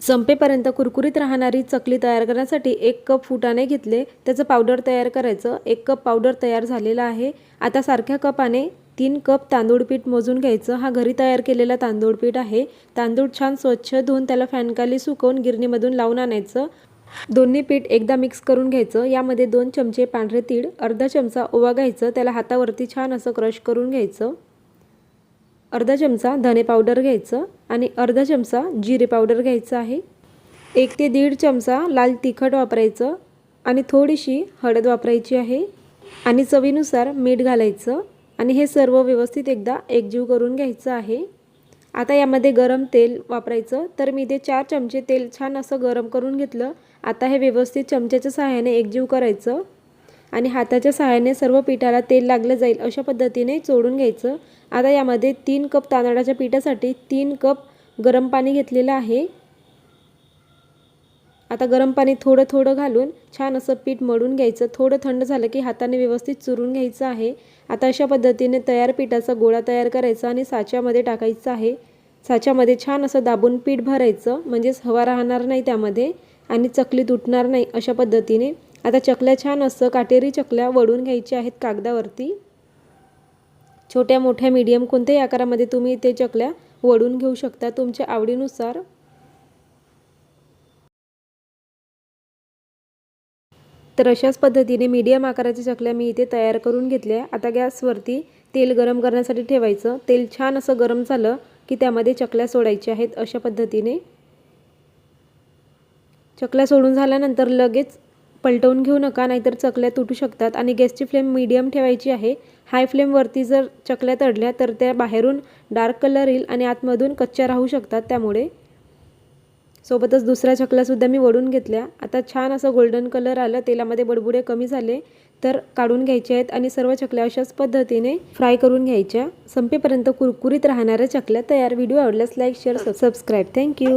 संपेपर्यंत कुरकुरीत राहणारी चकली तयार करण्यासाठी 1 कप फुटाणे घेतले, त्याचं पावडर तयार करायचं। 1 कप पावडर तयार झालेला आहे। आता सारख्या कपाने 3 कप तांदूळ पीठ मोजून घ्यायचं। हा घरी तयार केलेला तांदूळ पीठ आहे। तांदूळ छान स्वच्छ धुवून त्याला फॅनखाली सुकवून गिरणीमधून लावून आणायचं। दोन्ही पीठ एकदा मिक्स करून घ्यायचं। यामध्ये 2 चमचे पांढरे तीळ, अर्धा चमचा ओवा घ्यायचं, त्याला हातावरती छान असं क्रश करून घ्यायचं। अर्धा चमचा धने पावडर घ्यायचं आणि अर्धा चमचा जिरे पावडर घ्यायचं आहे। 1 ते 1.5 चमचा लाल तिखट वापरायचं आणि थोडीशी हळद वापरायची आहे आणि चवीनुसार मीठ घालायचं आणि हे सर्व व्यवस्थित एकदा एकजीव करून घ्यायचं आहे। आता यामध्ये गरम तेल वापरायचं। तर मी इथे 4 चमचे तेल छान असं गरम करून घेतलं। आता हे व्यवस्थित चमच्याच्या सहाय्याने एकजीव करायचं आणि हाताच्या सहाय्याने सर्व पिठाला तेल लागलं जाईल अशा पद्धतीने चोळून घ्यायचं। आता यामध्ये 3 कप तांदळाच्या पिठासाठी 3 कप गरम पाणी घेतलेलं आहे। आता गरम पाणी थोडं थोडं घालून छान असं पीठ मळून घ्यायचं। थोडं थंड झालं की हाताने व्यवस्थित चुरून घ्यायचं आहे। आता अशा पद्धतीने तयार पिठाचा गोळा तयार करायचा आणि साच्यामध्ये टाकायचं आहे। साच्यामध्ये छान असं दाबून पीठ भरायचं, म्हणजेच हवा राहणार नाही त्यामध्ये आणि चकली तुटणार नाही अशा पद्धतीने। आता चकल्या छान असं काटेरी चकल्या वळून घ्यायच्या आहेत कागदावरती। छोट्या मोठ्या मीडियम कोणत्याही आकारामध्ये तुम्ही ते चकल्या वळून घेऊ शकता तुमच्या आवडीनुसार। तर अशाच पद्धतीने मीडियम आकाराच्या चकल्या मी इथे तयार करून घेतल्या। आता गॅसवरती तेल गरम करण्यासाठी ठेवायचं। तेल छान असं गरम झालं की त्यामध्ये चकल्या सोडायच्या आहेत। अशा पद्धतीने चकल्या सोडून झाल्यानंतर लगेच पलटवून घेऊ नका, नाहीतर चकल्या तुटू शकतात आणि गॅसची फ्लेम मीडियम ठेवायची आहे। हाय फ्लेमवरती जर चकल्या तळल्या तर त्या बाहेरून डार्क कलर येईल आणि आतमधून कच्च्या राहू शकतात। त्यामुळे सोबतच दुसऱ्या चकल्यासुद्धा मी वळून घेतल्या। आता छान असं गोल्डन कलर आलं, तेलामध्ये बडबुडे कमी झाले तर काढून घ्यायचे आहेत आणि सर्व चकल्या अशाच पद्धतीने फ्राय करून घ्यायच्या। संपेपर्यंत कुरकुरीत राहणाऱ्या चकल्या तयार। व्हिडिओ आवडल्यास लाईक, शेअर, सबस्क्राईब। थँक्यू।